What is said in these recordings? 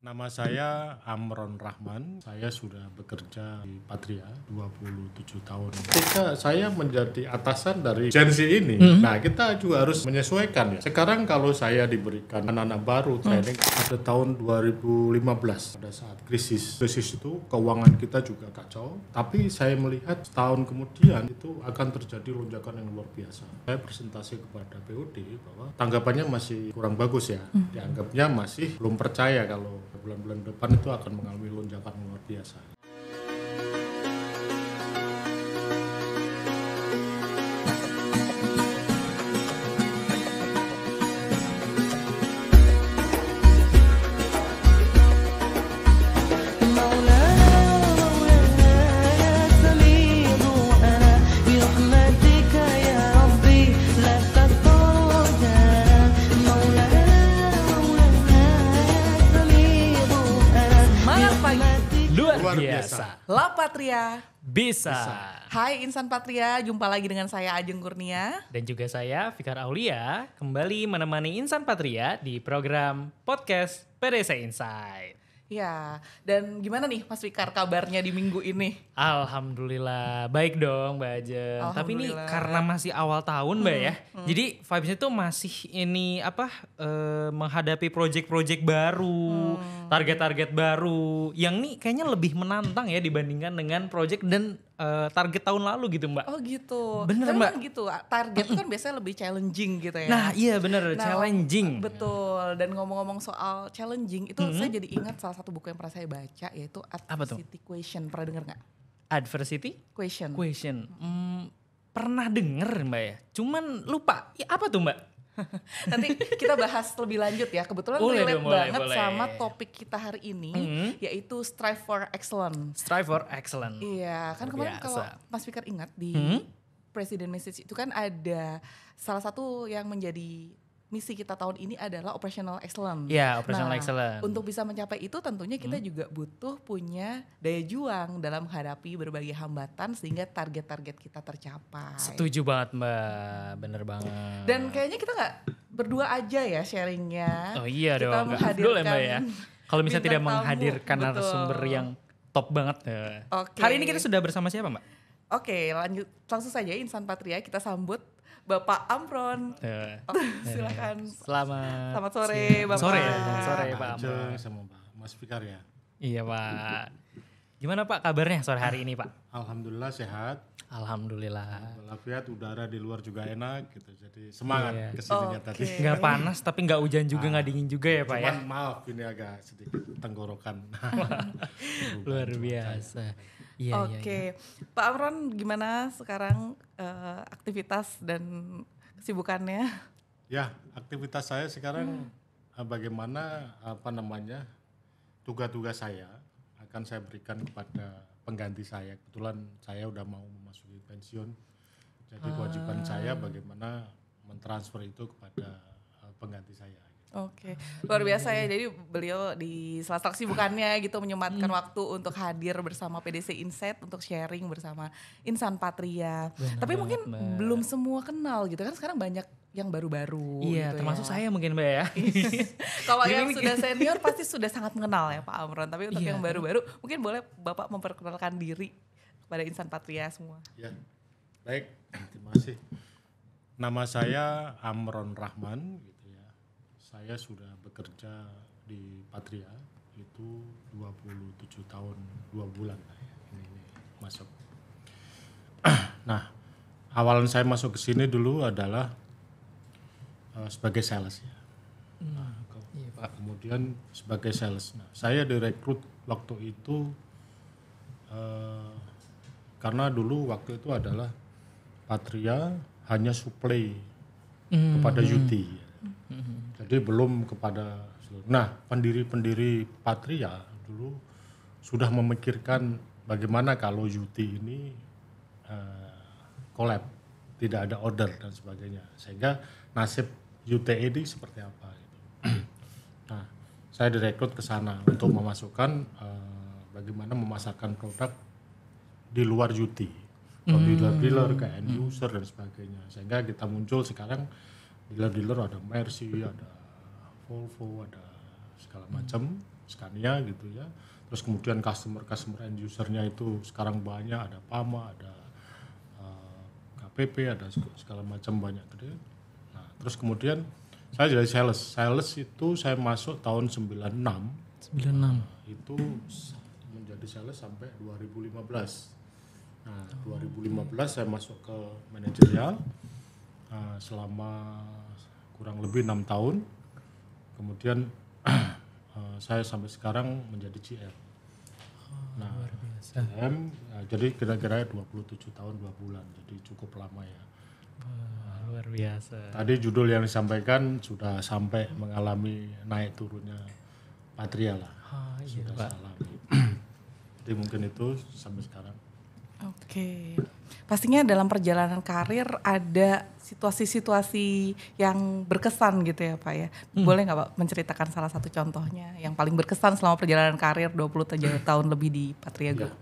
Nama saya Amron Rahman, saya sudah bekerja di Patria 27 tahun. Ketika saya menjadi atasan dari Gen Z ini, nah kita juga harus menyesuaikan ya. Sekarang kalau saya diberikan anak-anak baru training pada tahun 2015, pada saat krisis itu keuangan kita juga kacau. Tapi saya melihat setahun kemudian itu akan terjadi lonjakan yang luar biasa. Saya presentasi kepada BOD bahwa tanggapannya masih kurang bagus ya. Dianggapnya masih belum percaya kalau bulan-bulan depan itu akan mengalami lonjakan luar biasa. Luar biasa. La Patria Bisa. Hai Insan Patria, jumpa lagi dengan saya Ajeng Kurnia. Dan juga saya Fikar Aulia kembali menemani Insan Patria di program podcast PDC Insight. Ya, dan gimana nih Mas Fikar kabarnya di minggu ini? Alhamdulillah, baik dong Mbak Ajeng. Tapi ini Alhamdulillah. karena masih awal tahun Mbak ya. Jadi vibesnya tuh masih ini menghadapi project-project baru, target-target baru. Yang nih kayaknya lebih menantang ya dibandingkan dengan project dan target tahun lalu gitu Mbak. Oh gitu. Bener, Tapi Mbak. kan gitu, target itu kan biasanya lebih challenging gitu ya. Nah iya bener, Nah, challenging. Betul, dan ngomong-ngomong soal challenging, itu saya jadi ingat salah satu buku yang pernah saya baca, yaitu Apa tuh? Adversity Question. Pernah denger gak? Adversity Question. question. Pernah denger Mbak ya, cuman lupa. Ya, apa tuh Mbak? Nanti kita bahas lebih lanjut ya. Kebetulan Boleh relate dong, boleh, banget boleh. sama topik kita hari ini, yaitu Strive for Excellence. Strive for excellence. Iya, kan Luar kemarin biasa. kalau Mas Fikar ingat di President Message itu kan ada salah satu yang menjadi misi kita tahun ini adalah operational excellence. Ya, operational Nah, excellence. untuk bisa mencapai itu tentunya kita juga butuh punya daya juang dalam menghadapi berbagai hambatan sehingga target-target kita tercapai. Setuju banget Mbak, bener banget. Dan kayaknya kita nggak berdua aja ya sharingnya. Oh iya Kita dong, nggak Abdul ya Mbak ya. Kalau misalnya tidak bintang tamu, menghadirkan betul. narasumber yang top banget. Oke. Hari ini kita sudah bersama siapa Mbak? Oke, lanjut langsung saja Insan Patria, kita sambut Bapak Amron. Silakan. Selamat sore, siang. Bapak. Sore ya, sore Pak Pak Ajeng Amron. sama Pak Mas Fikar ya. Iya Pak. Gimana Pak kabarnya sore hari ini Pak? Alhamdulillah sehat. Alhamdulillah. Walafiat udara di luar juga enak gitu. Jadi semangat Iya. kesininya tadi. Nggak panas tapi nggak hujan juga nggak dingin juga ya Pak ya? Cuman maaf ini agak sedikit tenggorokan. Luar biasa. Iya, iya, Oke, Pak Amron gimana sekarang aktivitas dan kesibukannya? Ya, aktivitas saya sekarang bagaimana tugas-tugas saya akan saya berikan kepada pengganti saya. Kebetulan saya udah mau memasuki pensiun. Jadi kewajiban saya bagaimana mentransfer itu kepada pengganti saya. Oke, luar biasa ya. Jadi beliau di sela-sela kesibukannya gitu menyempatkan waktu untuk hadir bersama PDC Insight untuk sharing bersama Insan Patria. Tapi mungkin belum semua kenal gitu kan, sekarang banyak yang baru-baru. Iya, gitu termasuk ya. saya mungkin Mbak ya. Kalau yang Ini- sudah senior pasti sudah sangat mengenal ya Pak Amron. Tapi untuk Iya. yang baru-baru mungkin boleh Bapak memperkenalkan diri kepada Insan Patria semua. Ya, baik, terima kasih. Nama saya Amron Rahman, gitu ya. Saya sudah bekerja di Patria itu 27 tahun 2 bulan lah ya. Ini masuk. Nah, awalan saya masuk ke sini dulu adalah sebagai sales ya. Nah, Iya Pak. kemudian sebagai sales. Nah, saya direkrut waktu itu karena dulu waktu itu adalah Patria hanya supply kepada UT. Jadi belum kepada seluruh. Nah, pendiri-pendiri Patria dulu sudah memikirkan bagaimana kalau UT ini collab, tidak ada order dan sebagainya. Sehingga nasib UT ini seperti apa gitu. Nah, saya direkrut ke sana untuk memasukkan bagaimana memasarkan produk di luar UT. Ke dealer-dealer, ke end user dan sebagainya. Sehingga kita muncul sekarang dealer-dealer ada Mercy, ada Volvo, ada segala macam. Scania gitu ya. Terus kemudian customer end usernya itu sekarang banyak, ada PAMA, ada KPP, ada segala macam banyak gitu ya. Nah, terus kemudian saya jadi sales itu saya masuk tahun 96. Itu menjadi sales sampai 2015. Nah, 2015 saya masuk ke manajerial selama kurang lebih 6 tahun. Kemudian saya sampai sekarang menjadi GM. Nah, luar biasa. GM jadi kira-kira 27 tahun 2 bulan. Jadi cukup lama ya. Luar biasa. Tadi judul yang disampaikan sudah sampai mengalami naik turunnya Patria lah. Iya, sudah Pak. alami. Jadi mungkin itu sampai sekarang. Oke. Pastinya dalam perjalanan karir ada situasi-situasi yang berkesan gitu ya Pak ya. Boleh nggak Pak menceritakan salah satu contohnya yang paling berkesan selama perjalanan karir 27 tahun lebih di Patria Group?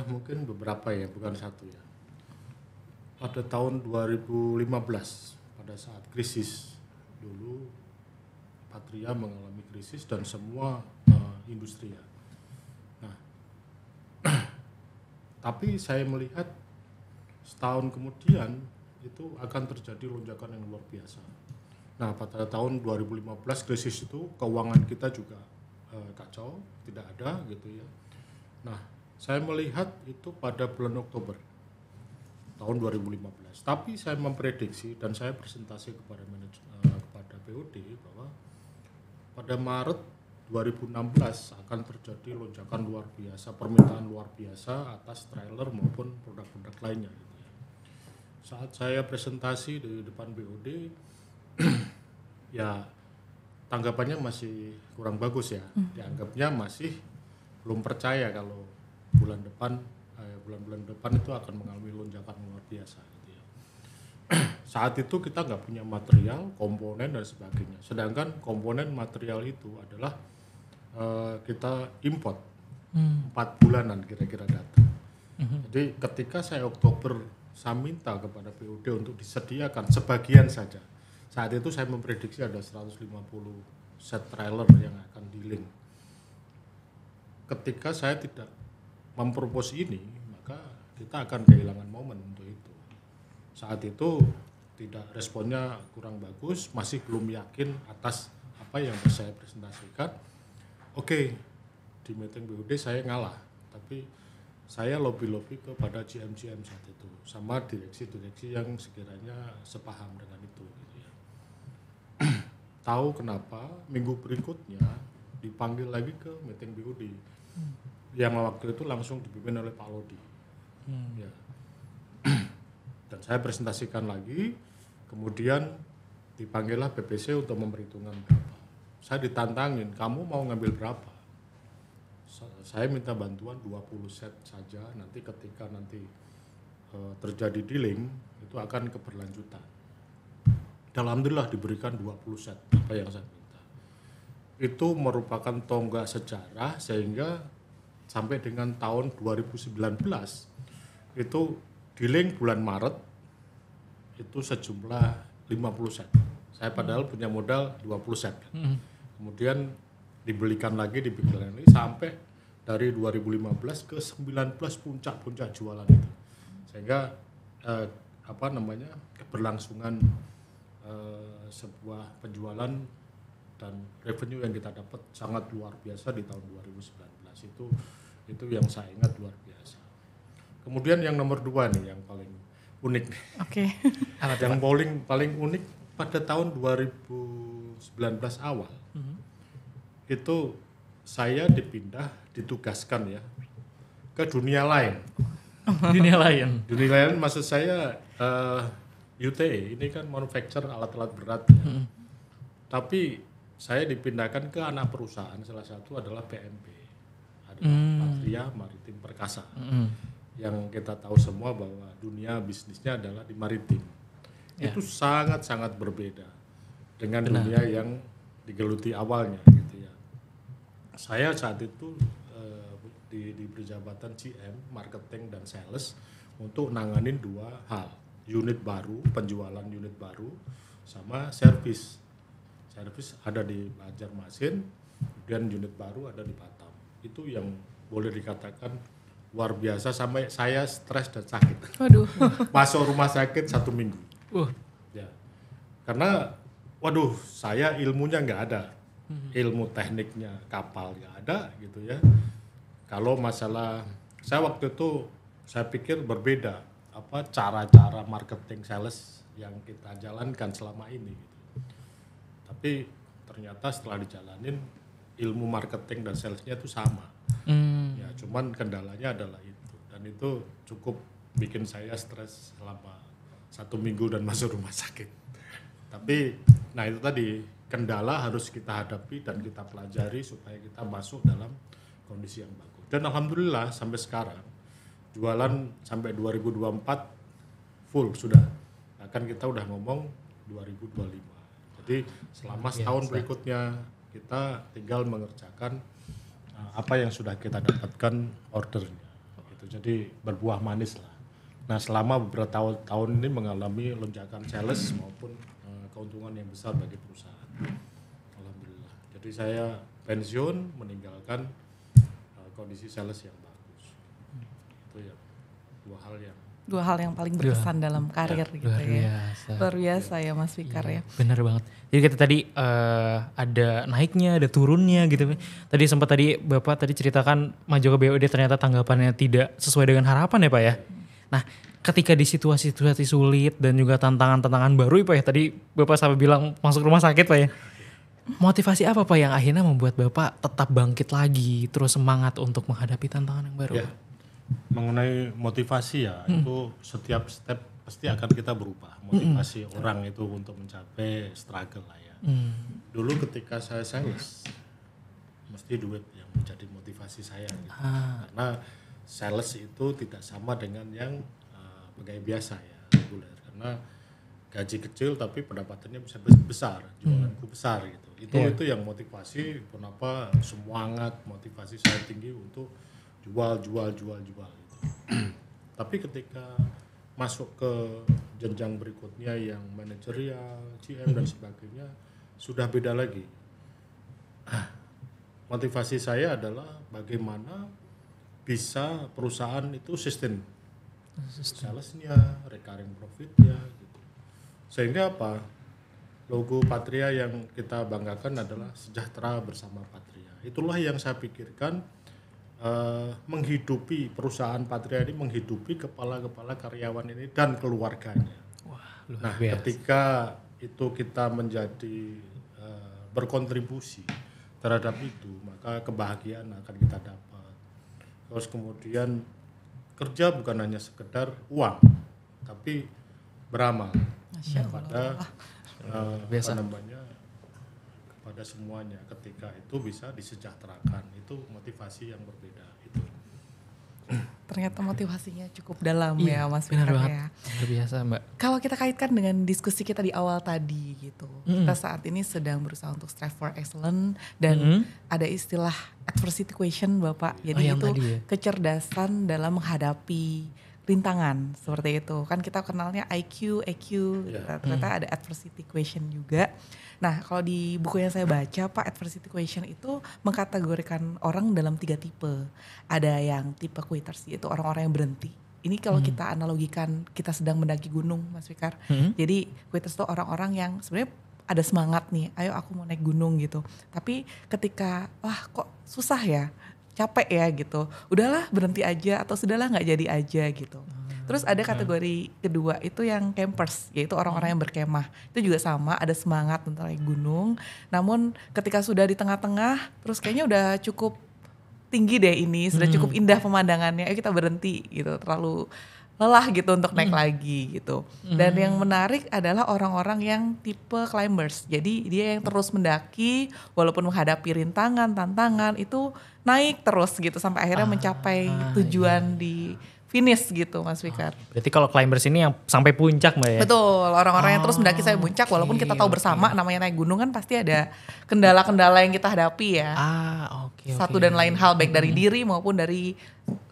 Mungkin beberapa ya, bukan satu ya. Pada tahun 2015 pada saat krisis dulu Patria mengalami krisis dan semua industri ya. Nah, tapi saya melihat setahun kemudian itu akan terjadi lonjakan yang luar biasa. Nah, pada tahun 2015 krisis itu keuangan kita juga kacau, tidak ada gitu ya. Nah, saya melihat itu pada bulan Oktober tahun 2015. Tapi saya memprediksi dan saya presentasi kepada kepada BOD bahwa pada Maret 2016 akan terjadi lonjakan luar biasa, permintaan luar biasa atas trailer maupun produk-produk lainnya. Gitu ya. Saat saya presentasi di depan BOD, ya tanggapannya masih kurang bagus ya. Dianggapnya masih belum percaya kalau bulan-bulan depan itu akan mengalami lonjakan luar biasa. Gitu ya. Saat itu kita nggak punya material, komponen dan sebagainya. Sedangkan komponen material itu adalah kita import 4 bulanan kira-kira datang. Jadi ketika saya Oktober saya minta kepada BOD untuk disediakan sebagian saja. Saat itu saya memprediksi ada 150 set trailer yang akan di-link. Ketika saya tidak mempropos ini, maka kita akan kehilangan momen untuk itu. Saat itu tidak, responnya kurang bagus, masih belum yakin atas apa yang saya presentasikan. Oke, di meeting BUD saya ngalah, tapi saya lobby kepada GM saat itu, sama direksi-direksi yang sekiranya sepaham dengan itu. Gitu ya. Tahu kenapa minggu berikutnya dipanggil lagi ke meeting BUD, yang waktu itu langsung dipimpin oleh Pak Lodi. Ya. Dan saya presentasikan lagi, kemudian dipanggillah PPC untuk memperhitungkan berapa. Saya ditantangin, kamu mau ngambil berapa? Saya minta bantuan 20 set saja, nanti ketika terjadi dealing, itu akan keberlanjutan. Dan alhamdulillah diberikan 20 set, apa yang saya minta. Itu merupakan tonggak sejarah, sehingga sampai dengan tahun 2019, itu dealing bulan Maret, itu sejumlah 50 set. Saya padahal punya modal 20 set. Kemudian dibelikan lagi, dibikin lagi sampai dari 2015 ke 19 puncak-puncak jualan itu. Sehingga keberlangsungan sebuah penjualan dan revenue yang kita dapat sangat luar biasa di tahun 2019. Itu yang saya ingat luar biasa. Kemudian yang nomor 2 nih yang paling unik. Oke. Yang paling unik pada tahun 2019 awal. Itu saya ditugaskan ya ke dunia lain. Dunia lain. Dunia lain maksud saya UTE, ini kan manufacture alat-alat berat. Tapi saya dipindahkan ke anak perusahaan, salah satu adalah PMP. Patria Maritim Perkasa. Yang kita tahu semua bahwa dunia bisnisnya adalah di maritim. Itu sangat-sangat berbeda dengan dunia yang digeluti awalnya gitu ya. Saya saat itu diberi jabatan GM, marketing dan sales untuk nanganin 2 hal. Unit baru, penjualan unit baru, sama servis. Servis ada di Banjarmasin, kemudian unit baru ada di Batam. Itu yang boleh dikatakan luar biasa sampai saya stres dan sakit. Waduh. Masuk rumah sakit 1 minggu. Ya. Karena waduh, saya ilmunya nggak ada. Ilmu tekniknya kapal nggak ada gitu ya. Kalau masalah, saya waktu itu saya pikir berbeda apa cara-cara marketing sales yang kita jalankan selama ini gitu. Tapi ternyata setelah dijalanin ilmu marketing dan salesnya itu sama. Ya cuman kendalanya adalah itu, dan itu cukup bikin saya stres selama 1 minggu dan masuk rumah sakit. Tapi nah itu tadi kendala harus kita hadapi dan kita pelajari supaya kita masuk dalam kondisi yang bagus. Dan alhamdulillah sampai sekarang jualan sampai 2024 full sudah. Bahkan kita udah ngomong 2025. Jadi selama setahun berikutnya kita tinggal mengerjakan apa yang sudah kita dapatkan ordernya. Gitu. Jadi berbuah manis lah. Nah selama beberapa tahun ini mengalami lonjakan sales maupun keuntungan yang besar bagi perusahaan. Alhamdulillah. Jadi saya pensiun meninggalkan kondisi sales yang bagus. Itu ya dua hal yang paling berkesan dalam karir gitu ya. Luar biasa ya Mas Fikar ya. Benar banget. Jadi kita tadi ada naiknya, ada turunnya gitu. Tadi sempat Bapak ceritakan maju ke BOD ternyata tanggapannya tidak sesuai dengan harapan ya Pak ya. Nah ketika di situasi-situasi sulit dan juga tantangan-tantangan baru ya Pak ya. Tadi Bapak sampai bilang masuk rumah sakit Pak ya. Motivasi apa Pak yang akhirnya membuat Bapak tetap bangkit lagi, terus semangat untuk menghadapi tantangan yang baru? Ya. Mengenai motivasi ya, itu setiap step pasti akan kita berubah. Motivasi orang itu untuk mencapai struggle lah ya. Dulu ketika saya sales, mesti duit yang menjadi motivasi saya. Gitu. Karena sales itu tidak sama dengan yang pegawai biasa ya, reguler. Karena gaji kecil tapi pendapatannya bisa besar, jualanku besar gitu. Itu yang motivasi, kenapa semangat, motivasi saya tinggi untuk jual gitu. Tapi ketika masuk ke jenjang berikutnya yang manajerial, GM dan sebagainya sudah beda lagi. Motivasi saya adalah bagaimana bisa perusahaan itu sustain salesnya, recurring profitnya gitu. Sehingga apa? Logo Patria yang kita banggakan adalah sejahtera bersama Patria. Itulah yang saya pikirkan menghidupi perusahaan Patria ini, menghidupi kepala-kepala karyawan ini dan keluarganya. Wah, nah, ketika itu kita menjadi berkontribusi terhadap itu, maka kebahagiaan akan kita dapat. Terus kemudian kerja bukan hanya sekedar uang, tapi beramal kepada kepada semuanya. Ketika itu bisa disejahterakan, itu motivasi yang berbeda itu. Ternyata motivasinya cukup dalam ya Mas Fikar ya. Luar biasa Mbak. Kalau kita kaitkan dengan diskusi kita di awal tadi gitu, kita saat ini sedang berusaha untuk strive for excellence dan ada istilah adversity question Bapak. Jadi itu kecerdasan dalam menghadapi rintangan seperti itu. Kan kita kenalnya IQ, EQ, ternyata ada adversity question juga. Nah kalau di buku yang saya baca Pak, adversity question itu mengkategorikan orang dalam 3 tipe. Ada yang tipe quitters, yaitu orang-orang yang berhenti. Ini kalau kita analogikan kita sedang mendaki gunung Mas Fikar. Jadi quitters itu orang-orang yang sebenarnya ada semangat nih, ayo aku mau naik gunung gitu. Tapi ketika wah kok susah ya, capek ya gitu, udahlah berhenti aja atau sudahlah nggak jadi aja gitu. Terus ada kategori kedua itu yang campers, yaitu orang-orang yang berkemah. Itu juga sama, ada semangat untuk naik gunung. Namun ketika sudah di tengah-tengah, terus kayaknya udah cukup tinggi deh ini, sudah cukup indah pemandangannya, ayo kita berhenti gitu, terlalu lelah gitu untuk naik lagi gitu. Dan yang menarik adalah orang-orang yang tipe climbers. Jadi dia yang terus mendaki walaupun menghadapi rintangan, tantangan itu naik terus gitu sampai akhirnya mencapai tujuan di finish gitu Mas Fikar. Berarti kalau climbers ini yang sampai puncak Mbak ya? Betul, orang-orang yang terus mendaki sampai puncak walaupun kita tahu bersama namanya naik gunung kan pasti ada kendala-kendala yang kita hadapi ya. Satu dan lain hal baik dari diri maupun dari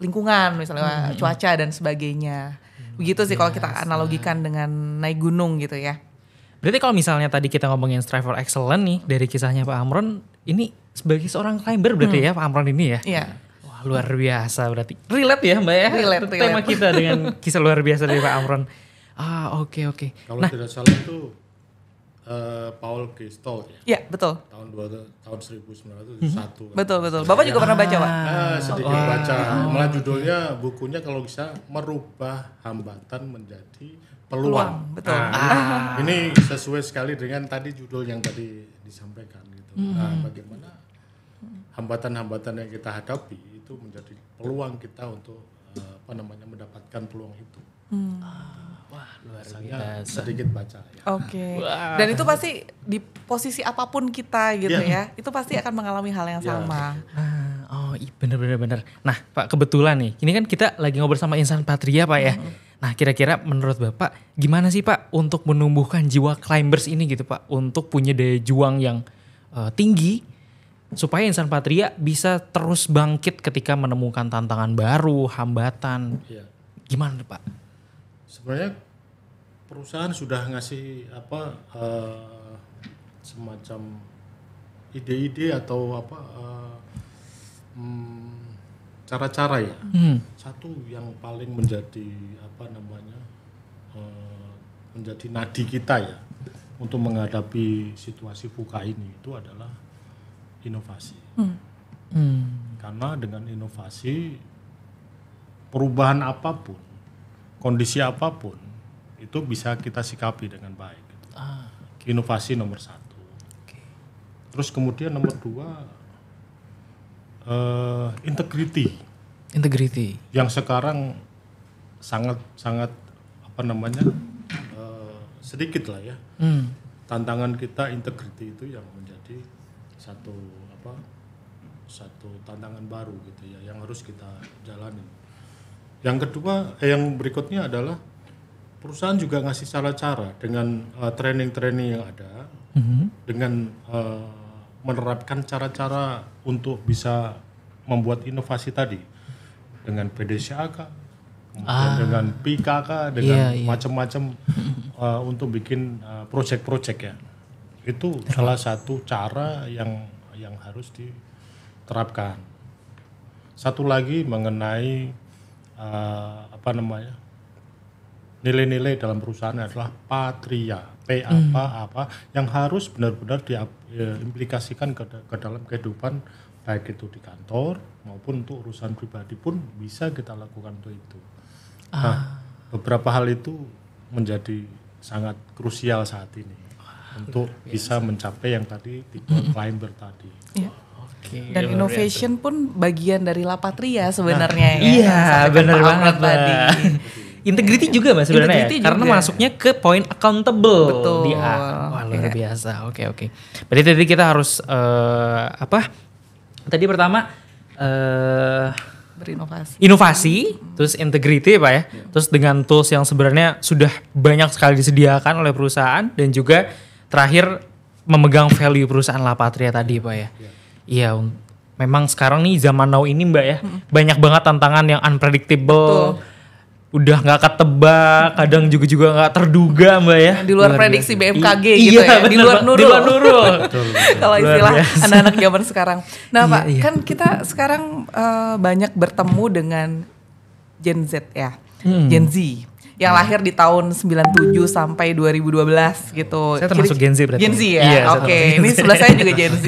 lingkungan misalnya cuaca dan sebagainya. Begitu sih kalau kita analogikan dengan naik gunung gitu ya. Berarti kalau misalnya tadi kita ngomongin strive for excellence nih dari kisahnya Pak Amron, ini sebagai seorang climber berarti ya Pak Amron ini ya. Iya. Wah, luar biasa berarti. Relate ya Mbak ya. Relate. Tema kita dengan kisah luar biasa dari Pak Amron. Oke. Kalau tidak salah itu Paul Gestalt ya. Iya, betul. Tahun 1901. Betul. Bapak juga pernah baca, Pak? Sedikit baca. Malah judulnya bukunya kalau bisa merubah hambatan menjadi peluang. Betul. Ini sesuai sekali dengan tadi judul yang tadi disampaikan gitu. Bagaimana hambatan-hambatan yang kita hadapi itu menjadi peluang kita untuk mendapatkan peluang itu. Wah, luar Saya biasa. sedikit baca ya. Oke. Dan itu pasti di posisi apapun kita gitu ya, itu pasti akan mengalami hal yang sama. Bener. Nah Pak, kebetulan nih, ini kan kita lagi ngobrol sama Insan Patria Pak ya. Nah kira-kira menurut Bapak gimana sih Pak untuk menumbuhkan jiwa climbers ini gitu Pak, untuk punya daya juang yang tinggi supaya Insan Patria bisa terus bangkit ketika menemukan tantangan baru, hambatan. Iya. Gimana Pak? Sebenarnya perusahaan sudah ngasih semacam ide-ide atau cara-cara ya. Satu yang paling menjadi menjadi nadi kita ya untuk menghadapi situasi VUCA ini itu adalah inovasi. Karena dengan inovasi perubahan apapun, kondisi apapun itu bisa kita sikapi dengan baik. Gitu. Inovasi nomor 1. Terus kemudian nomor 2 integrity. Yang sekarang sangat sedikit lah ya. Tantangan kita integrity itu yang menjadi satu tantangan baru gitu ya yang harus kita jalani. Yang kedua, yang berikutnya adalah perusahaan juga ngasih cara-cara dengan training-training yang ada, dengan menerapkan cara-cara untuk bisa membuat inovasi tadi dengan PDCAK, kemudian dengan PKK, dengan macam-macam untuk bikin project-project ya. Itu salah satu cara yang harus diterapkan. Satu lagi mengenai nilai-nilai dalam perusahaan adalah patria, apa yang harus benar-benar diimplikasikan ke dalam kehidupan baik itu di kantor maupun untuk urusan pribadi pun bisa kita lakukan untuk itu. Nah, beberapa hal itu menjadi sangat krusial saat ini untuk bisa mencapai yang tadi tipe climber tadi. Ya. Dan innovation pun bagian dari La Patria sebenarnya ya. Iya, benar banget tadi. Integrity juga Mas sebenarnya ya, karena masuknya ke poin accountable. Betul. Di A. Wah, luar biasa. Oke. Berarti tadi kita harus Tadi pertama berinovasi. Inovasi, terus integrity Pak ya. Terus dengan tools yang sebenarnya sudah banyak sekali disediakan oleh perusahaan dan juga terakhir memegang value perusahaan La Patria tadi Pak ya. Iya, memang sekarang nih zaman now ini Mbak ya, banyak banget tantangan yang unpredictable. Betul. Udah gak ketebak, kadang juga gak terduga Mbak ya. Di luar prediksi BMKG gitu ya, bener, di luar nurul. Kalau istilah anak-anak zaman sekarang. Nah Pak, kan kita sekarang banyak bertemu dengan Gen Z ya, Gen Z. Yang lahir di tahun 97 sampai 2012 gitu. Saya termasuk Gen Z berarti. Gen Z ya, oke. Ini sebelah saya juga Gen Z.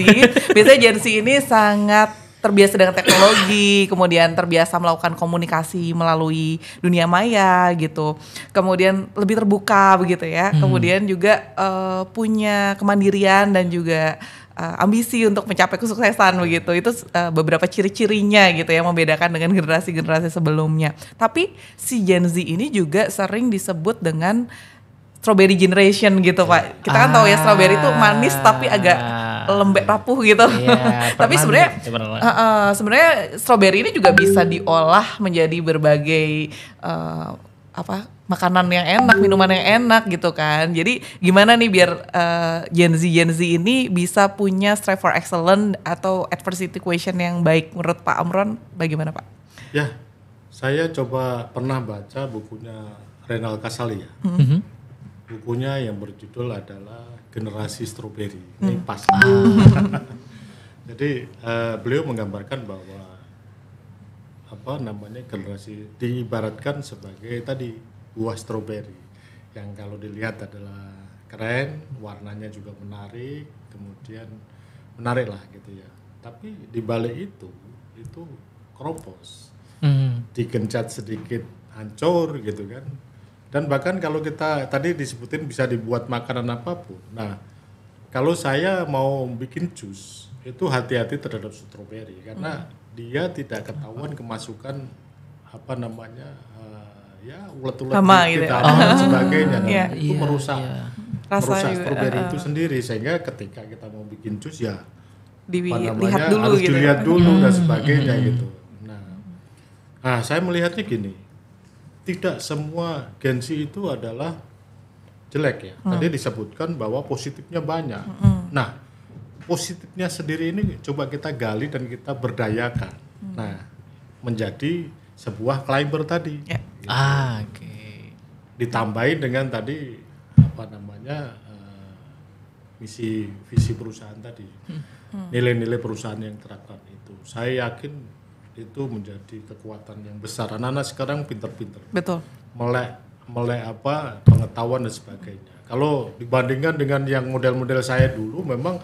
Biasanya Gen Z ini sangat terbiasa dengan teknologi, kemudian terbiasa melakukan komunikasi melalui dunia maya gitu. Kemudian lebih terbuka begitu ya. Kemudian juga punya kemandirian dan juga ambisi untuk mencapai kesuksesan begitu. Itu beberapa ciri-cirinya gitu yang membedakan dengan generasi-generasi sebelumnya. Tapi si Gen Z ini juga sering disebut dengan strawberry generation gitu Pak. Kita kan tahu ya strawberry itu manis tapi agak lembek rapuh gitu. Tapi sebenarnya strawberry ini juga bisa diolah menjadi berbagai makanan yang enak, minuman yang enak gitu kan. Jadi gimana nih biar Gen Z ini bisa punya strive for excellence atau adversity equation yang baik menurut Pak Amron, bagaimana Pak? Ya, saya coba pernah baca bukunya Renal Kasali ya. Bukunya yang berjudul adalah Generasi Strawberry. Ini pas. Jadi beliau menggambarkan bahwa generasi diibaratkan sebagai tadi buah stroberi yang kalau dilihat adalah keren, warnanya juga menarik, kemudian menarik lah gitu ya. Tapi di balik itu keropos, digencet sedikit hancur gitu kan. Dan bahkan kalau kita tadi disebutin bisa dibuat makanan apapun. Nah, kalau saya mau bikin jus, itu hati-hati terhadap stroberi karena dia tidak ketahuan kemasukan ulet-ulet gitu kita dan sebagainya. Nah, Iya. itu merusak stroberi juga, itu sendiri sehingga ketika kita mau bikin jus ya dilihat dulu harus gitu. dilihat dulu dan sebagainya gitu. Nah, saya melihatnya gini, tidak semua Gen-Z itu adalah jelek ya. Tadi disebutkan bahwa positifnya banyak. Nah, positifnya sendiri ini coba kita gali dan kita berdayakan. Nah, menjadi sebuah climber tadi. Ya. Gitu. Oke. Ditambahin dengan tadi visi perusahaan tadi. Nilai-nilai perusahaan yang terapkan itu. Saya yakin itu menjadi kekuatan yang besar. Anak-anak sekarang pinter-pinter. Betul. Melek pengetahuan dan sebagainya. Kalau dibandingkan dengan yang model-model saya dulu memang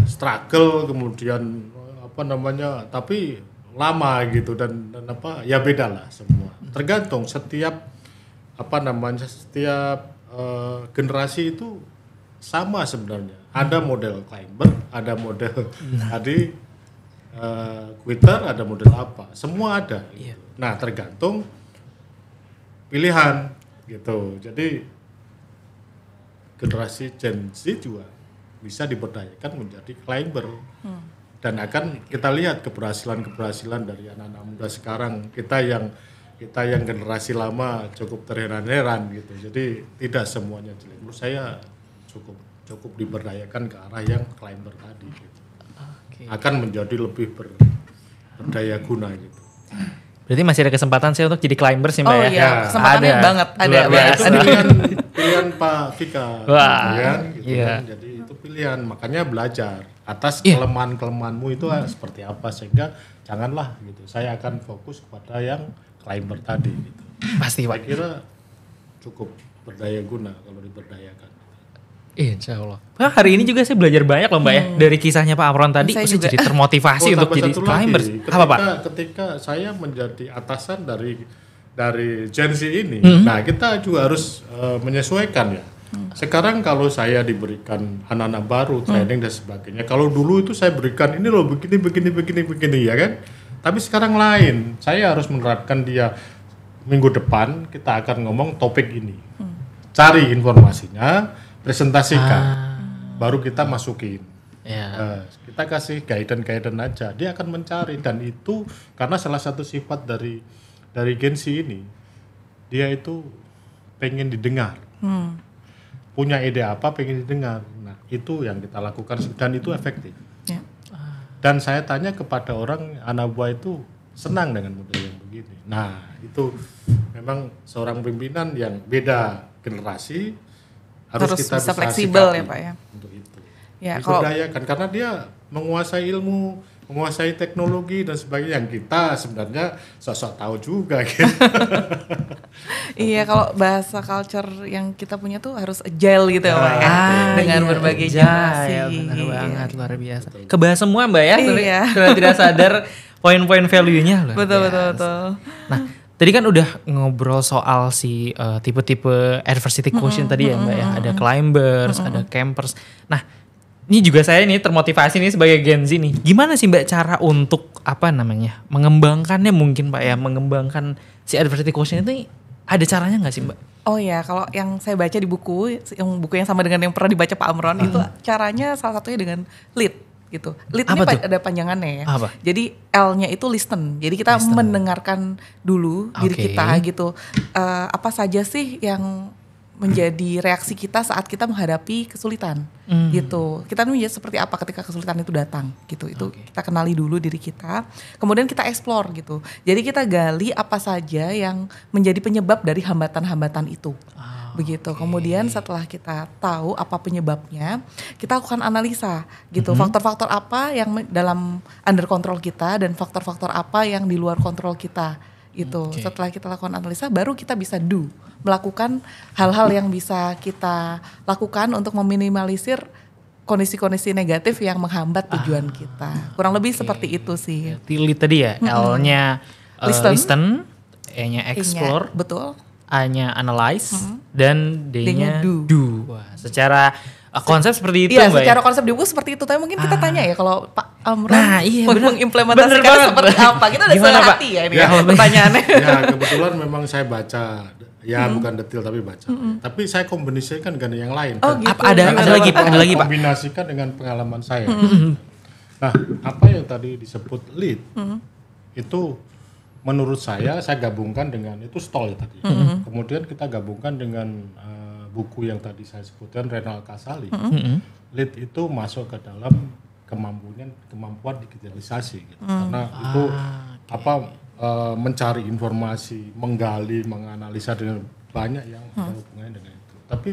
struggle kemudian tapi lama gitu dan ya beda lah semua. Tergantung setiap generasi itu sama sebenarnya. Ada model climber, ada model tadi quitter, ada model apa. Semua ada. Gitu. Nah, tergantung pilihan gitu. Jadi generasi Gen Z juga bisa diberdayakan menjadi climber. Dan akan kita lihat keberhasilan dari anak-anak muda sekarang. Kita yang generasi lama cukup terheran-heran gitu. Jadi tidak semuanya jelek. Menurut saya cukup diberdayakan ke arah yang climber tadi gitu. Akan menjadi lebih berdaya guna gitu. Berarti masih ada kesempatan sih untuk jadi climber sih Mbak ya? Iya, kesempatannya banget ada. Itu pilihan Pak Vika. Jadi itu pilihan, makanya belajar atas kelemahan-kelemahanmu itu seperti apa sehingga janganlah gitu. Saya akan fokus kepada yang climber tadi gitu. Pasti Pak. Saya kira cukup berdaya guna kalau diberdayakan. Insya Allah. Nah, hari ini juga saya belajar banyak loh Mbak ya. Dari kisahnya Pak Amron tadi, saya jadi termotivasi untuk jadi climber. Apa Pak? Ketika saya menjadi atasan dari Gen Z ini, nah kita juga harus menyesuaikan ya. Sekarang kalau saya diberikan anak-anak baru, training dan sebagainya. Kalau dulu itu saya berikan ini loh begini ya kan. Tapi sekarang lain, saya harus menerapkan dia minggu depan kita akan ngomong topik ini. Cari informasinya, presentasikan, baru kita masukin. Kita kasih guidance aja, dia akan mencari dan itu karena salah satu sifat dari Gen Z ini, dia itu pengen didengar, punya ide apa pengen didengar. Nah itu yang kita lakukan dan itu efektif. Dan saya tanya kepada orang anak buah itu senang dengan model yang begini. Nah itu memang seorang pimpinan yang beda generasi. Harus kita bisa fleksibel ya Pak ya untuk itu. Ya, diberdayakan karena dia menguasai ilmu, menguasai teknologi dan sebagainya yang kita sebenarnya sok-sok tahu juga gitu. Iya, kalau bahasa culture yang kita punya tuh harus agile gitu ya Pak ya. Dengan berbagai generasi. Benar banget, luar biasa. Kebahas semua Mbak ya. Iya. Sudah tidak sadar poin-poin value-nya. Betul. Nah, tadi kan udah ngobrol soal si tipe-tipe adversity quotient tadi ya Mbak ya. Ada climbers, ada campers. Nah, ini juga saya nih termotivasi nih sebagai Gen Z nih. Gimana sih Mbak cara untuk mengembangkannya mungkin Pak ya, mengembangkan si adversity quotient itu ada caranya nggak sih Mbak? Oh ya, kalau yang saya baca di buku yang sama dengan yang pernah dibaca Pak Amron itu caranya salah satunya dengan lead gitu. Lead apa ini ada panjangannya ya. Apa? Jadi L-nya itu listen. Jadi kita mendengarkan dulu diri kita gitu. Apa saja sih yang menjadi reaksi kita saat kita menghadapi kesulitan gitu. Kita menjadi seperti apa ketika kesulitan itu datang gitu. Itu kita kenali dulu diri kita, kemudian kita explore gitu. Jadi kita gali apa saja yang menjadi penyebab dari hambatan-hambatan itu. begitu. Kemudian setelah kita tahu apa penyebabnya, kita lakukan analisa gitu. Faktor-faktor apa yang dalam under control kita dan faktor-faktor apa yang di luar kontrol kita itu. Setelah kita lakukan analisa, baru kita bisa melakukan hal-hal yang bisa kita lakukan untuk meminimalisir kondisi-kondisi negatif yang menghambat tujuan kita. Kurang lebih seperti itu sih. Lead tadi ya, L-nya listen, E-nya explore, betul. A-nya analyze, dan D-nya D-nya do. Wah, secara konsep seperti itu Iya, Mbak secara ya? konsep di buku seperti itu. Tapi mungkin kita tanya ya kalau Pak Amran Nah, iya, bener. mengimplementasikan Bener banget. seperti apa. Kita udah Gimana, Pak? sehati ya ini Ya. pertanyaannya. Ya kebetulan memang saya baca, ya bukan detail tapi baca. Tapi saya kombinasikan dengan yang lain. Oh, gitu. Ada lagi Pak, ada lagi Pak. Kombinasikan dengan pengalaman saya. Nah, apa yang tadi disebut lead, itu menurut saya gabungkan dengan, itu stall ya tadi. Kemudian kita gabungkan dengan buku yang tadi saya sebutkan, Renal Kasali. Lead itu masuk ke dalam kemampuan digitalisasi gitu. Karena itu mencari informasi, menggali, menganalisa dengan banyak yang berhubungan dengan itu. Tapi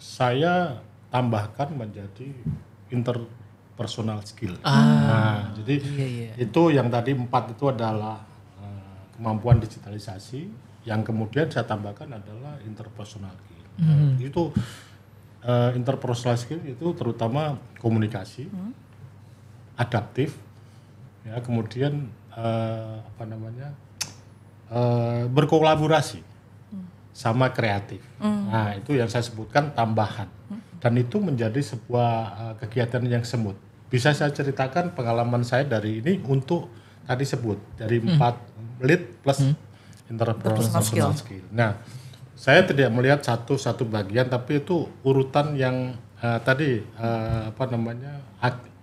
saya tambahkan menjadi interpersonal skill. Nah, jadi itu yang tadi 4 itu adalah kemampuan digitalisasi, yang kemudian saya tambahkan adalah interpersonal skill. Itu interpersonal skill itu terutama komunikasi, adaptif, ya, kemudian berkolaborasi sama kreatif. Nah, itu yang saya sebutkan tambahan. Dan itu menjadi sebuah kegiatan yang semut. Bisa saya ceritakan pengalaman saya dari ini untuk tadi sebut dari 4 lead plus interpersonal skill. Nah, saya tidak melihat satu bagian, tapi itu urutan yang tadi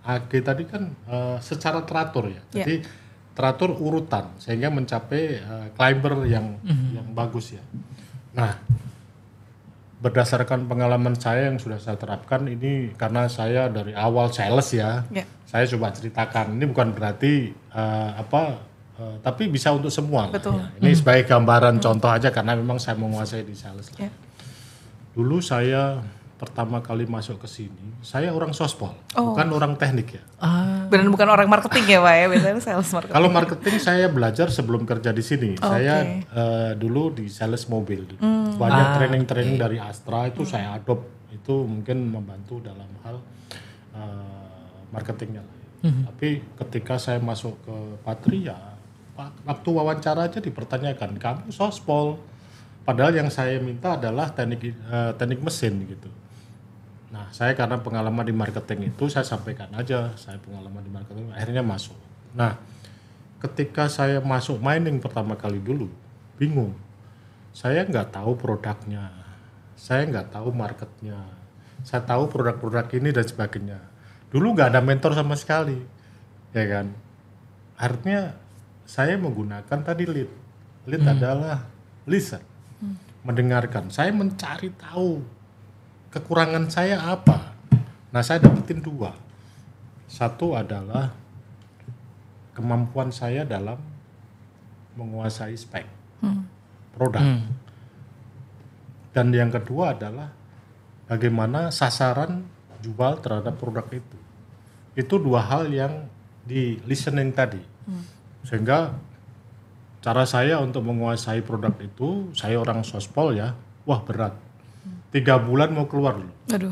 AG tadi kan secara teratur ya. Jadi teratur urutan sehingga mencapai climber yang bagus ya. Nah, berdasarkan pengalaman saya yang sudah saya terapkan ini, karena saya dari awal sales ya. Saya coba ceritakan. Ini bukan berarti tapi bisa untuk semua. Betul. Ya. Ini sebagai gambaran contoh aja karena memang saya menguasai di sales. Dulu saya pertama kali masuk ke sini, saya orang sospol, bukan orang teknik ya. Benar, bukan orang marketing ya Pak ya, biasanya sales marketing. Kalau marketing saya belajar sebelum kerja di sini. Saya dulu di sales mobil. Banyak training-training dari Astra itu saya adopt, itu mungkin membantu dalam hal marketingnya. Tapi ketika saya masuk ke Patria, waktu wawancara aja dipertanyakan, kamu sospol. Padahal yang saya minta adalah teknik mesin gitu. Nah, saya karena pengalaman di marketing itu, saya sampaikan aja, saya pengalaman di marketing, akhirnya masuk. Nah, ketika saya masuk mining pertama kali dulu, bingung. Saya nggak tahu produknya, saya nggak tahu marketnya, saya tahu produk-produk ini dan sebagainya. Dulu nggak ada mentor sama sekali, ya kan. Artinya saya menggunakan tadi lead. Lead adalah listen, mendengarkan. Saya mencari tahu kekurangan saya apa. Nah, saya dapetin 2. Satu adalah kemampuan saya dalam menguasai spek produk. Dan yang kedua adalah bagaimana sasaran jual terhadap produk itu. Itu 2 hal yang di listening tadi. Sehingga cara saya untuk menguasai produk itu, saya orang sospol ya, wah berat. 3 bulan mau keluar dulu. Aduh.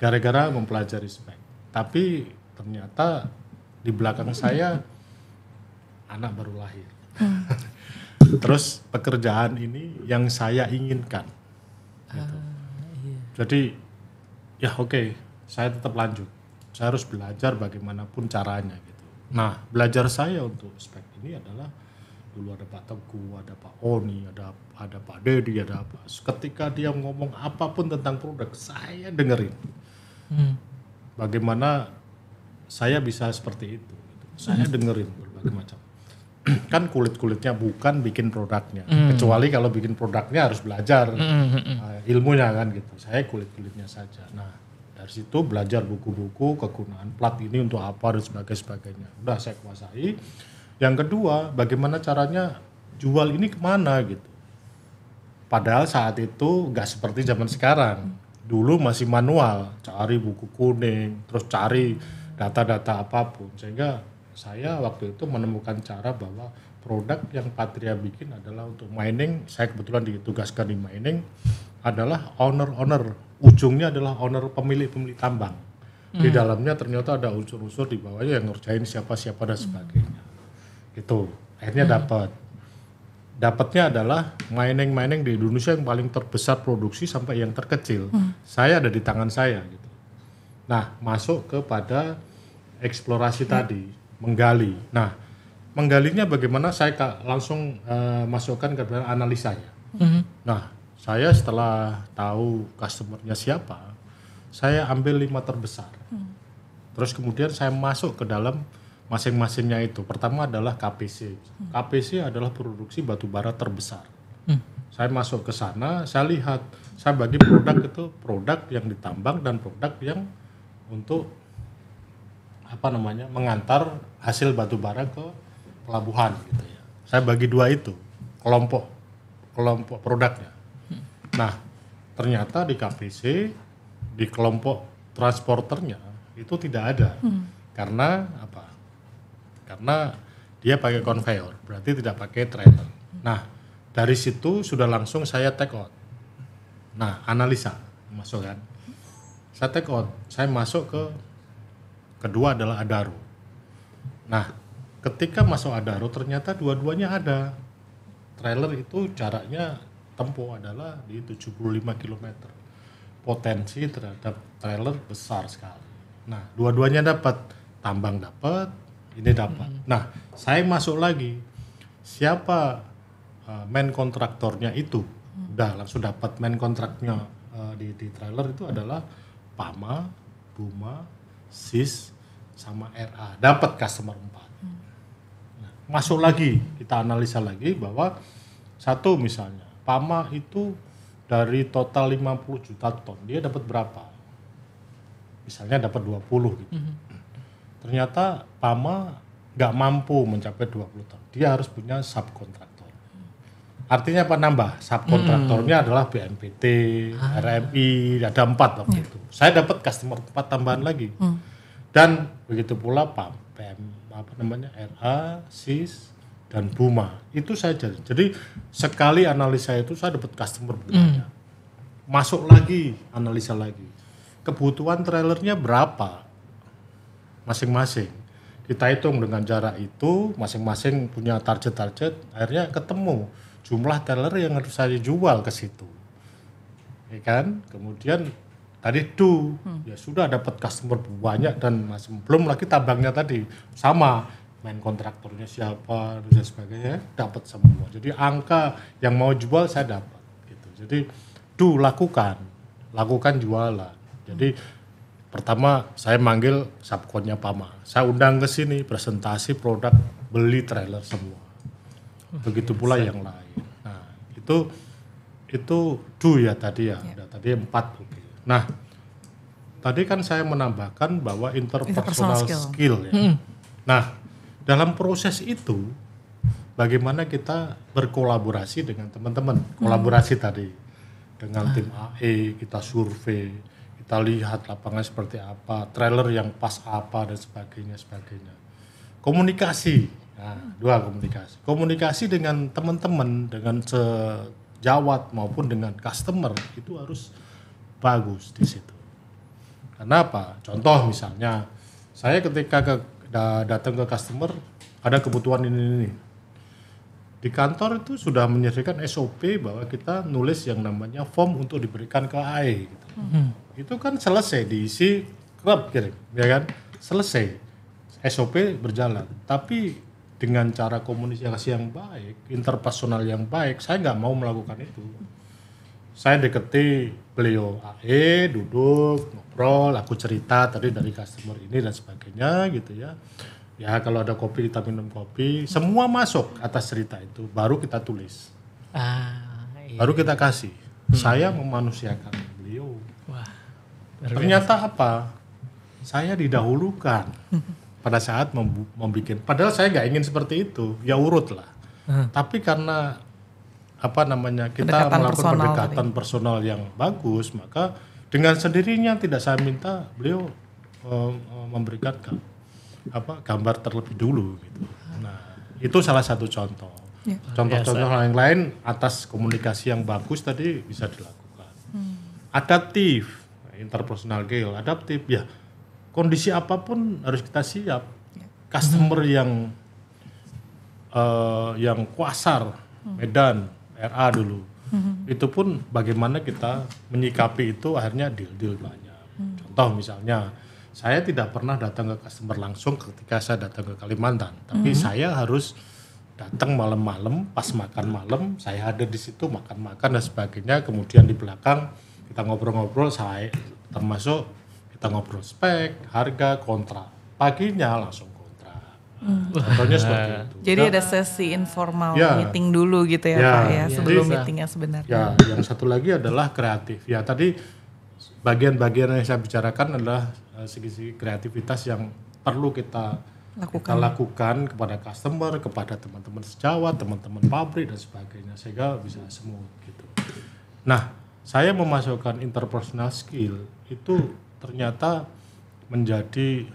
Gara-gara mempelajari spek. Tapi ternyata di belakang saya anak baru lahir. Terus pekerjaan ini yang saya inginkan. Gitu. Jadi ya oke, saya tetap lanjut. Saya harus belajar bagaimanapun caranya gitu. Nah, belajar saya untuk spek ini adalah dulu ada Pak Teguh, ada Pak Oni, ada Pak Dedi, ada apa. Ketika dia ngomong apapun tentang produk, saya dengerin. Bagaimana saya bisa seperti itu. Gitu. Saya dengerin berbagai macam. Kan kulit-kulitnya bukan bikin produknya. Kecuali kalau bikin produknya harus belajar ilmunya kan gitu. Saya kulit-kulitnya saja. Nah, dari situ belajar buku-buku, kegunaan plat ini untuk apa dan sebagainya. Udah saya kuasai. Yang kedua, bagaimana caranya jual ini kemana gitu. Padahal saat itu nggak seperti zaman sekarang. Dulu masih manual, cari buku kuning, terus cari data-data apapun. Sehingga saya waktu itu menemukan cara bahwa produk yang Patria bikin adalah untuk mining. Saya kebetulan ditugaskan di mining, adalah owner-owner. Ujungnya adalah owner pemilik-pemilik tambang. Di dalamnya ternyata ada unsur-unsur di bawahnya yang ngerjain siapa-siapa dan sebagainya. Gitu. Akhirnya dapatnya adalah mining di Indonesia yang paling terbesar produksi sampai yang terkecil. Saya ada di tangan saya gitu. Nah, masuk kepada eksplorasi tadi, menggali. Nah, menggalinya bagaimana saya langsung masukkan ke dalam analisanya. Nah, saya setelah tahu customernya siapa, saya ambil 5 terbesar. Terus kemudian saya masuk ke dalam masing-masingnya itu. Pertama adalah KPC. KPC adalah produksi batu bara terbesar. Saya masuk ke sana, saya lihat, saya bagi produk itu produk yang ditambang dan produk yang untuk mengantar hasil batu bara ke pelabuhan gitu ya. Saya bagi 2 itu, kelompok produknya. Nah, ternyata di KPC, di kelompok transporternya itu tidak ada. Karena apa? Karena dia pakai conveyor, berarti tidak pakai trailer. Nah, dari situ sudah langsung saya take out. Nah, analisa masuk kan. Saya take out, saya masuk ke kedua adalah Adaro. Nah, ketika masuk Adaro ternyata dua-duanya ada. Trailer itu jaraknya tempuh adalah di 75 km. Potensi terhadap trailer besar sekali. Nah, dua-duanya dapat, tambang dapat, ini dapat. Nah, saya masuk lagi. Siapa main kontraktornya itu? Udah langsung dapat main kontraknya di trailer itu adalah PAMA, BUMA, SIS, sama RA. Dapat customer 4. Nah, masuk lagi, kita analisa lagi bahwa satu misalnya, PAMA itu dari total 50 juta ton, dia dapat berapa? Misalnya dapat 20 gitu. Ternyata PAMA nggak mampu mencapai 20 ton. Dia harus punya subkontraktor. Artinya apa nambah? Subkontraktornya adalah BNPT, RMI, ada 4 waktu itu. Saya dapat customer 4 tambahan lagi. Dan begitu pula RA, SIS, dan BUMA. Itu saya jadi sekali analisa itu saya dapat customer banyak. Masuk lagi, analisa lagi. Kebutuhan trailernya berapa? Masing-masing. Kita hitung dengan jarak itu, masing-masing punya target-target, akhirnya ketemu jumlah trailer yang harus saya jual ke situ. Ya kan? Kemudian tadi ya sudah dapat customer banyak dan belum lagi tambangnya tadi sama, main kontraktornya siapa dan sebagainya, dapat semua. Jadi angka yang mau jual saya dapat gitu. Jadi lakukan jualan. Jadi pertama saya manggil subkonnya PAMA. Saya undang ke sini presentasi produk, beli trailer semua. Begitu pula yang lain. Nah, itu ya tadi ya. Udah tadi 4. Okay. Nah, tadi kan saya menambahkan bahwa interpersonal skill ya. Nah, dalam proses itu bagaimana kita berkolaborasi dengan teman-teman. Kolaborasi tadi dengan tim AE, kita survei, kita lihat lapangan seperti apa, trailer yang pas apa dan sebagainya. Komunikasi, nah, 2 komunikasi. Komunikasi dengan teman-teman, dengan sejawat maupun dengan customer itu harus bagus di situ. Karena apa? Contoh misalnya, saya ketika datang ke customer ada kebutuhan ini. Di kantor itu sudah menyediakan SOP bahwa kita nulis yang namanya form untuk diberikan ke AE gitu. Itu kan selesai diisi, kirim, ya kan? Selesai. SOP berjalan. Tapi dengan cara komunikasi yang baik, interpersonal yang baik, saya nggak mau melakukan itu. Saya deketi beliau AE, duduk, ngobrol, aku cerita tadi dari customer ini dan sebagainya gitu ya. Ya kalau ada kopi kita minum kopi, semua masuk atas cerita itu, baru kita tulis. Iya. Baru kita kasih. Saya memanusiakan beliau. Wah, ternyata apa? Saya didahulukan pada saat membuat. Padahal saya nggak ingin seperti itu, ya urut lah. Tapi karena kita Pendekatan melakukan personal pendekatan personal yang bagus, maka dengan sendirinya tidak saya minta beliau memberikan gambar terlebih dulu gitu. Nah, itu salah satu contoh. Ya. Contoh-contoh yang lain atas komunikasi yang bagus tadi bisa dilakukan. Adaptif, interpersonal skill, adaptif ya. Kondisi apapun harus kita siap. Customer yang kuasar, Medan, RA dulu. Itu pun bagaimana kita menyikapi itu akhirnya deal banyak. Contoh misalnya, saya tidak pernah datang ke customer langsung ketika saya datang ke Kalimantan, tapi saya harus datang malam-malam, pas makan malam, saya ada di situ makan-makan dan sebagainya. Kemudian di belakang kita ngobrol-ngobrol, saya termasuk kita ngobrol spek, harga, kontrak. Paginya langsung kontrak. Contohnya seperti itu. Jadi ada sesi informal Ya. meeting dulu gitu ya, Pak ya, sebelum Jadi, meetingnya sebenarnya. Ya, yang satu lagi adalah kreatif. Ya, tadi bagian-bagian yang saya bicarakan adalah segi-segi kreativitas yang perlu kita lakukan kepada customer, kepada teman-teman sejawat, teman-teman pabrik dan sebagainya sehingga bisa smooth gitu. Nah, saya memasukkan interpersonal skill itu ternyata menjadi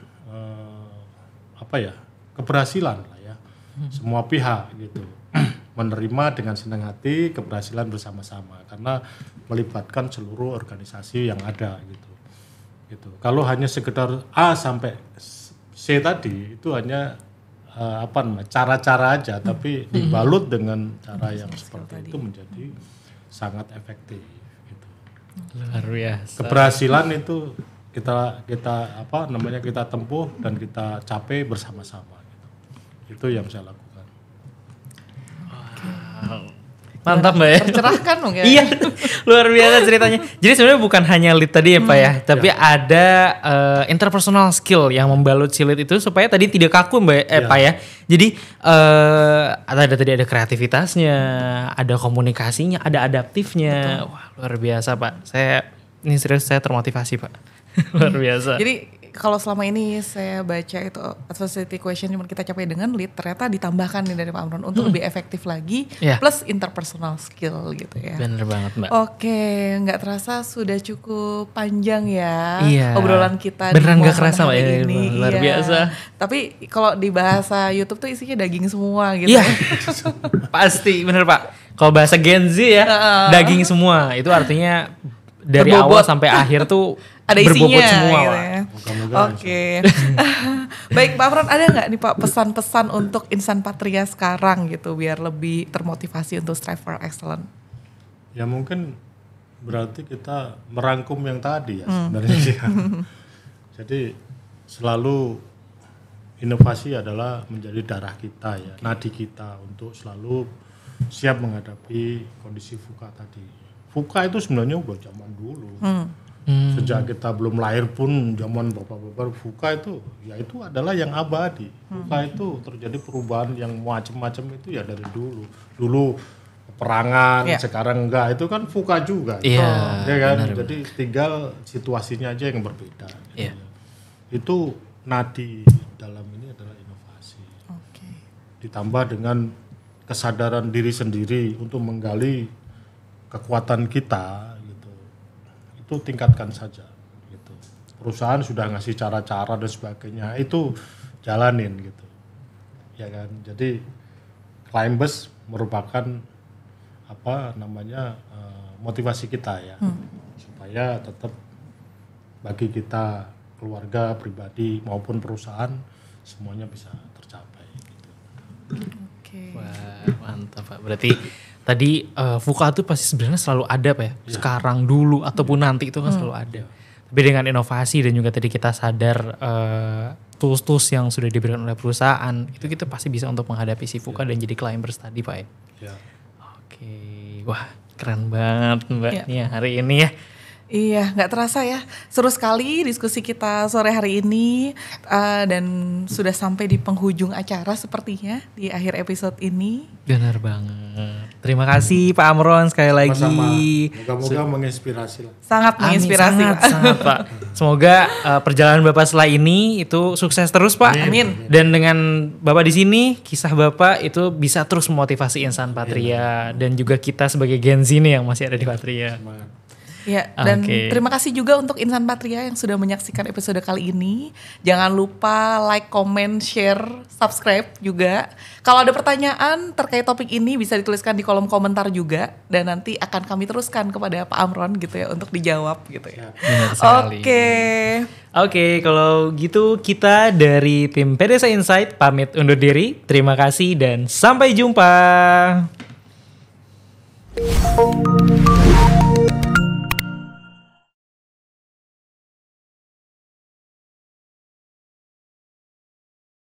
keberhasilan lah ya. Semua pihak gitu menerima dengan senang hati keberhasilan bersama-sama karena melibatkan seluruh organisasi yang ada gitu. Kalau hanya sekedar A sampai C tadi itu hanya cara-cara aja, tapi dibalut dengan cara yang seperti itu menjadi sangat efektif. Gitu. Luar biasa. Keberhasilan itu kita tempuh dan kita capai bersama-sama. Gitu. Itu yang saya lakukan. Mantap Mbak ya. Tercerahkan dong ya. Iya, luar biasa ceritanya. Jadi sebenarnya bukan hanya lead tadi ya Pak ya, tapi ada interpersonal skill yang membalut si lead itu supaya tadi tidak kaku Pak ya. Jadi ada kreativitasnya, ada komunikasinya, ada adaptifnya. Betul. Wah luar biasa Pak. Ini serius saya termotivasi Pak. Luar biasa. Jadi kalau selama ini saya baca itu adversity question cuma kita capai dengan lead, ternyata ditambahkan nih dari Pak Amron untuk lebih efektif lagi, plus interpersonal skill gitu ya. Bener banget Mbak. Oke, nggak terasa sudah cukup panjang ya obrolan kita. Beneran gak kerasa Mbak ya, luar biasa. Tapi kalau di bahasa YouTube tuh isinya daging semua gitu. Iya, pasti bener Pak. Kalau bahasa Gen Z ya, daging semua. Itu artinya dari awal sampai akhir tuh ada berbobot isinya semua gitu Pak. ya. Oke. Baik Pak Amron, ada nggak nih Pak pesan-pesan untuk insan Patria sekarang gitu biar lebih termotivasi untuk strive for excellence? Ya mungkin berarti kita merangkum yang tadi ya sebenarnya. Jadi selalu inovasi adalah menjadi darah kita ya, nadi kita untuk selalu siap menghadapi kondisi VUCA tadi. VUCA itu sebenarnya udah zaman dulu. Sejak kita belum lahir pun zaman bapak-bapak VUCA itu adalah yang abadi. VUCA itu terjadi perubahan yang macam-macam itu ya dari dulu. Dulu perangan, sekarang enggak, itu kan VUCA juga. Iya. Ya kan? Jadi tinggal situasinya aja yang berbeda. Iya. Itu nadi dalam ini adalah inovasi. Ditambah dengan kesadaran diri sendiri untuk menggali kekuatan kita. Itu tingkatkan saja gitu. Perusahaan sudah ngasih cara-cara dan sebagainya, itu jalanin gitu. Ya kan? Jadi Climbers merupakan motivasi kita ya. Supaya tetap bagi kita keluarga, pribadi maupun perusahaan semuanya bisa tercapai gitu. Wah, mantap Pak. Berarti tadi VUCA itu pasti sebenarnya selalu ada Pak ya. Sekarang, dulu, ataupun nanti itu kan selalu ada. Tapi dengan inovasi dan juga tadi kita sadar tools-tools yang sudah diberikan oleh perusahaan, itu kita pasti bisa untuk menghadapi si VUCA dan jadi Climbers tadi Pak ya. Oke, wah keren banget Mbak nih hari ini ya. Iya, nggak terasa ya. Seru sekali diskusi kita sore hari ini dan sudah sampai di penghujung acara sepertinya di akhir episode ini. Benar banget. Terima kasih Pak Amron sekali lagi. Sama-sama. Moga-moga menginspirasi lah. Sangat menginspirasi, Amin, Pak. sangat, Pak. Semoga perjalanan Bapak setelah ini itu sukses terus, Pak. Amin. Dan dengan Bapak di sini, kisah Bapak itu bisa terus memotivasi insan Patria dan juga kita sebagai Gen Z nih yang masih ada di Patria. Semangat. Ya, dan terima kasih juga untuk Insan Patria yang sudah menyaksikan episode kali ini. Jangan lupa like, comment, share, subscribe juga. Kalau ada pertanyaan terkait topik ini bisa dituliskan di kolom komentar juga. Dan nanti akan kami teruskan kepada Pak Amron gitu ya untuk dijawab gitu ya. Oke, kalau gitu kita dari tim PDC Insight pamit undur diri. Terima kasih dan sampai jumpa.